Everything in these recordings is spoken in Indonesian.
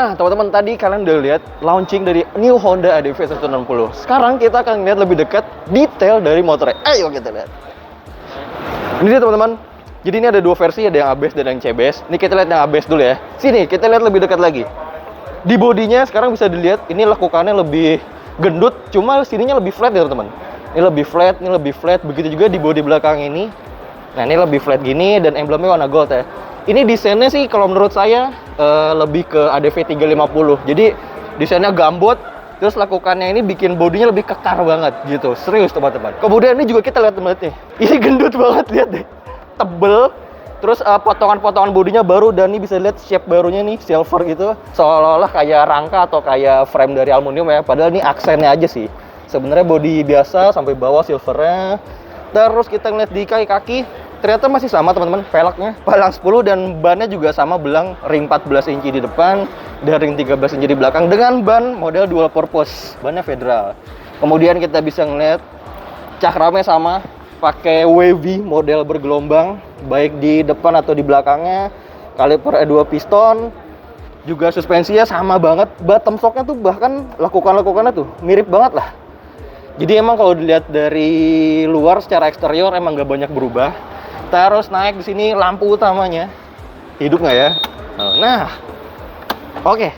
Nah, teman-teman, tadi kalian udah lihat launching dari new Honda ADV 160. Sekarang kita akan lihat lebih dekat detail dari motornya. Ayo kita lihat. Ini dia teman-teman. Jadi ini ada dua versi, ada yang ABS dan yang CBS. Ini kita lihat yang ABS dulu ya. Sini, kita lihat lebih dekat lagi. Di bodinya sekarang bisa dilihat, ini lekukannya lebih gendut, cuma sininya lebih flat ya teman-teman. Ini lebih flat, ini lebih flat. Begitu juga di bodi belakang ini. Nah, ini lebih flat gini dan emblemnya warna gold ya. Ini desainnya sih kalau menurut saya lebih ke ADV 350. Jadi desainnya gambot, terus lekukannya ini bikin bodinya lebih kekar banget gitu. Serius teman-teman. Kemudian ini juga kita lihat teman-teman nih. Ini gendut banget, lihat deh. Tebel, terus potongan-potongan bodinya baru, dan ini bisa lihat shape barunya nih, silver gitu, seolah-olah kayak rangka atau kayak frame dari aluminium ya, padahal ini aksennya aja sih. Sebenarnya bodi biasa sampai bawah silvernya. Terus kita ngeliat di kaki, ternyata masih sama teman-teman, velgnya palang 10 dan bannya juga sama, belang ring 14 inci di depan dan ring 13 inci di belakang dengan ban model dual purpose, bannya Federal. Kemudian kita bisa ngeliat cakramnya sama, pakai wavy model bergelombang baik di depan atau di belakangnya. Kaliper 2 piston, juga suspensinya sama banget. Bottom shocknya tuh bahkan lekukannya tuh mirip banget lah. Jadi emang kalau dilihat dari luar secara eksterior emang gak banyak berubah. Terus naik di sini lampu utamanya hidup nggak ya? Nah, oke.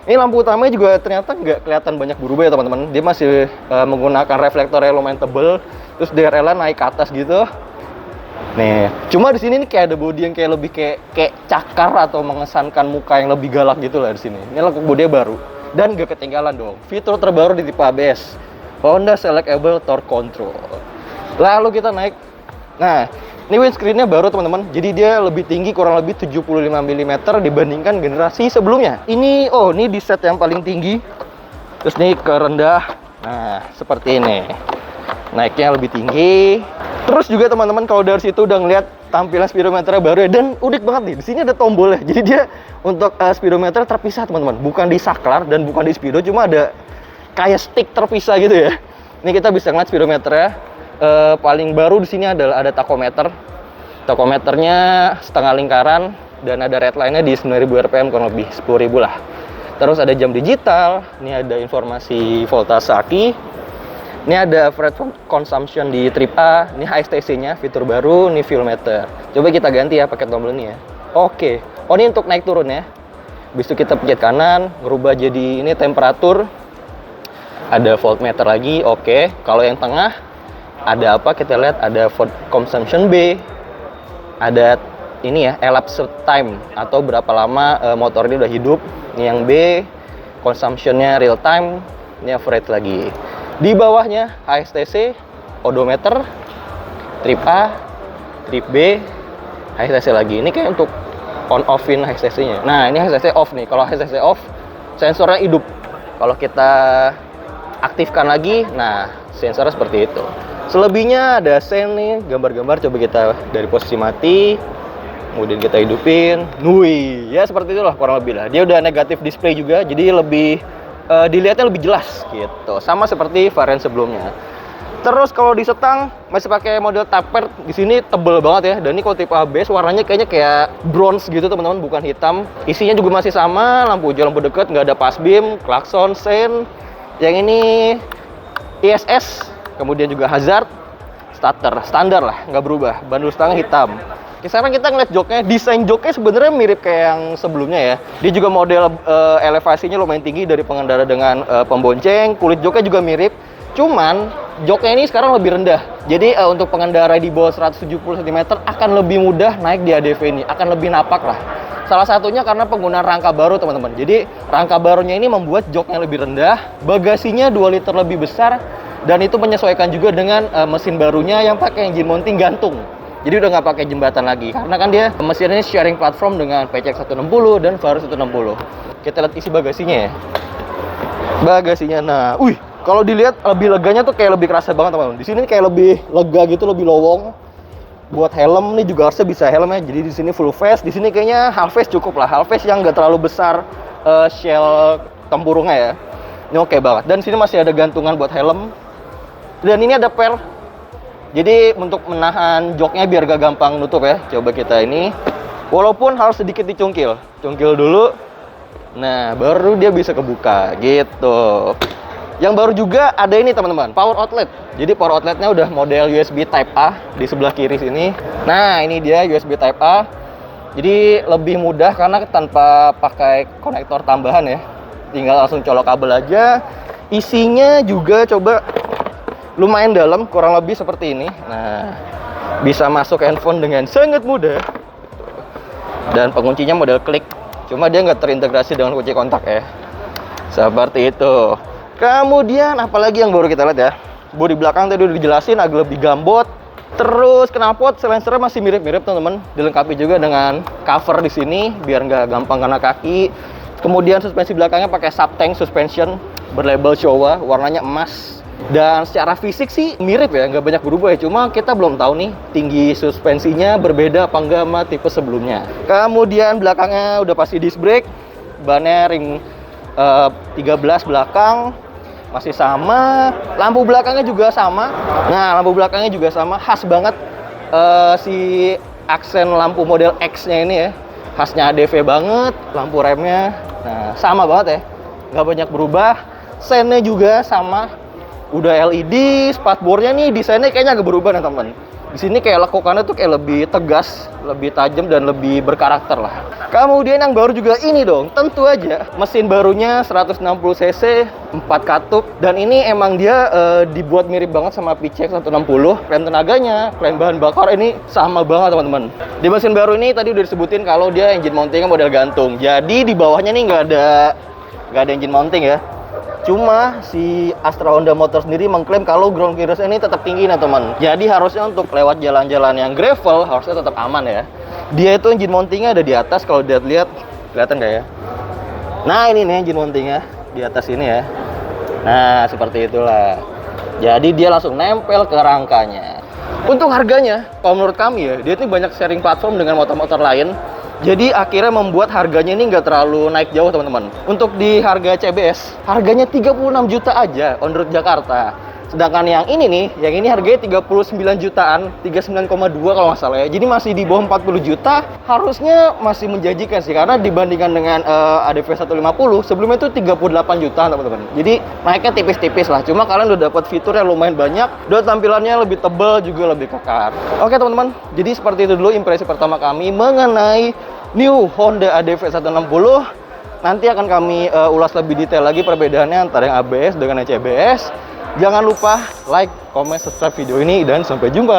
Ini lampu utamanya juga ternyata nggak kelihatan banyak berubah ya teman-teman. Dia masih menggunakan reflektor yang lumayan tebel. Terus DRL naik ke atas gitu. Nih, cuma di sini nih kayak ada bodi yang kayak lebih kayak cakar atau mengesankan muka yang lebih galak gitu lah di sini. Ini lekuk bodinya baru dan gak ketinggalan dong. Fitur terbaru di tipe ABS, Honda Selectable Torque Control. Lalu kita naik. Nah, ini windscreen-nya baru teman-teman. Jadi dia lebih tinggi kurang lebih 75 mm dibandingkan generasi sebelumnya. Ini ini di set yang paling tinggi. Terus nih ke rendah. Nah, seperti ini. Naiknya lebih tinggi. Terus juga teman-teman kalau dari situ udah ngeliat tampilan speedometernya baru ya, dan unik banget nih. Di sini ada tombolnya. Jadi dia untuk speedometer terpisah teman-teman. Bukan di saklar dan bukan di speedo, cuma ada kayak stick terpisah gitu ya. Ini kita bisa ngeliat speedometernya. Paling baru di sini adalah ada tachometer. Tachometernya setengah lingkaran dan ada redline-nya di 9.000 rpm, kurang lebih 10.000 lah. Terus ada jam digital. Ini ada informasi voltase aki. Ini ada fuel consumption di trip A. Ini HSTC-nya, fitur baru. Ini fuel meter. Coba kita ganti ya pakai tombol ini ya. Oke. Ini untuk naik turun ya. Habis itu kita pencet kanan, ngerubah jadi ini temperatur. Ada voltmeter lagi. Oke. Kalau yang tengah ada apa? Kita lihat ada fuel consumption B. Ada ini ya, elapsed time atau berapa lama motor ini udah hidup. Ini yang B, consumption-nya real time. Ini average lagi. Di bawahnya HSTC, odometer, trip A, trip B, HSTC lagi. Ini kayak untuk on-offin HSTC-nya. Nah, ini HSTC off nih. Kalau HSTC off, sensornya hidup. Kalau kita aktifkan lagi, nah sensornya seperti itu. Selebihnya ada sen nih, gambar-gambar. Coba kita dari posisi mati, kemudian kita hidupin. Nui, ya seperti itulah kurang lebih lah. Dia udah negatif display juga, jadi lebih dilihatnya lebih jelas gitu. Sama seperti varian sebelumnya. Terus kalau di setang masih pakai model taper. Di sini tebel banget ya. Dan ini kalau tipe ABS warnanya kayaknya kayak bronze gitu teman-teman, bukan hitam. Isinya juga masih sama, lampu hijau, lampu dekat, nggak ada pass beam, klakson, sen. Yang ini ISS, kemudian juga hazard, starter, standar lah, nggak berubah. Bandul setang hitam. Sekarang kita ngeliat joknya, desain joknya sebenarnya mirip kayak yang sebelumnya ya. Dia juga model elevasinya lumayan tinggi dari pengendara dengan pembonceng. Kulit joknya juga mirip, cuman joknya ini sekarang lebih rendah. Jadi untuk pengendara di bawah 170 cm akan lebih mudah naik di ADV ini, akan lebih napak lah. Salah satunya karena penggunaan rangka baru teman-teman. Jadi rangka barunya ini membuat joknya lebih rendah, bagasinya 2 liter lebih besar, dan itu menyesuaikan juga dengan mesin barunya yang pakai engine mounting gantung. Jadi udah nggak pakai jembatan lagi, karena kan dia mesinnya sharing platform dengan PCX 160 dan Varus 160. Kita lihat isi bagasinya ya. Bagasinya, nah, kalau dilihat lebih leganya tuh kayak lebih kerasa banget teman-teman. Di sini kayak lebih lega gitu, lebih lowong. Buat helm nih juga harusnya bisa helmnya. Jadi di sini full face, di sini kayaknya half face cukup lah. Half face yang nggak terlalu besar shell tempurungnya ya. Ini oke banget. Dan sini masih ada gantungan buat helm. Dan ini ada per. Jadi untuk menahan joknya biar gak gampang nutup ya. Coba kita ini. Walaupun harus sedikit dicungkil. Cungkil dulu. Nah, baru dia bisa kebuka gitu. Yang baru juga ada ini teman-teman, power outlet. Jadi power outletnya udah model USB Type A di sebelah kiri sini. Nah, ini dia USB Type A. Jadi lebih mudah karena tanpa pakai konektor tambahan ya. Tinggal langsung colok kabel aja. Isinya juga coba lumayan dalam, kurang lebih seperti ini. Nah, bisa masuk handphone dengan sangat mudah. Dan penguncinya model klik. Cuma dia nggak terintegrasi dengan kunci kontak ya. Seperti itu. Kemudian apalagi yang baru kita lihat ya. Bodi belakang tadi udah dijelasin agak lebih gambot. Terus knalpot silencernya masih mirip-mirip teman-teman. Dilengkapi juga dengan cover di sini biar nggak gampang kena kaki. Kemudian suspensi belakangnya pakai subtank suspension berlabel Showa, warnanya emas. Dan secara fisik sih mirip ya, nggak banyak berubah ya. Cuma kita belum tahu nih tinggi suspensinya berbeda apa enggak sama tipe sebelumnya. Kemudian belakangnya udah pasti disc brake, bannya ring 13 belakang masih sama. Lampu belakangnya juga sama. Nah, lampu belakangnya juga sama, khas banget si aksen lampu model X-nya ini ya. Khasnya ADV banget, lampu remnya. Nah, sama banget ya, nggak banyak berubah. Sennya juga sama. Udah LED, spatbornya nih desainnya kayaknya agak berubah nih teman. Di sini kayak lekukannya tuh kayak lebih tegas, lebih tajam dan lebih berkarakter lah. Kemudian yang baru juga ini dong, tentu aja mesin barunya 160 cc, 4 katup, dan ini emang dia dibuat mirip banget sama PCX 160. Klaim tenaganya, klaim bahan bakar ini sama banget teman-teman. Di mesin baru ini tadi udah disebutin kalau dia engine mountingnya model gantung. Jadi di bawahnya nih nggak ada engine mounting ya. Cuma si Astra Honda Motor sendiri mengklaim kalau ground clearance ini tetap tinggi nih teman. Jadi harusnya untuk lewat jalan-jalan yang gravel harusnya tetap aman ya. Dia itu engine mountingnya ada di atas, kalau lihat kelihatan nggak ya? Nah ini nih engine mountingnya di atas ini ya. Nah seperti itulah. Jadi dia langsung nempel ke rangkanya. Untuk harganya, kalau menurut kami ya, dia itu banyak sharing platform dengan motor-motor lain. Jadi akhirnya membuat harganya ini nggak terlalu naik jauh teman-teman. Untuk di harga CBS, harganya 36 juta aja on road Jakarta. Sedangkan yang ini nih, yang ini harganya 39 jutaan, 39,2 kalau nggak salah ya. Jadi masih di bawah 40 juta, harusnya masih menjanjikan sih. Karena dibandingkan dengan ADV 150, sebelumnya itu 38 juta teman-teman. Jadi naiknya tipis-tipis lah. Cuma kalian udah dapat fitur yang lumayan banyak, dan tampilannya lebih tebal juga lebih kekar. Oke teman-teman, jadi seperti itu dulu impresi pertama kami mengenai new Honda ADV 160. Nanti akan kami ulas lebih detail lagi perbedaannya antara yang ABS dengan yang CBS. Jangan lupa like, comment, subscribe video ini, dan sampai jumpa.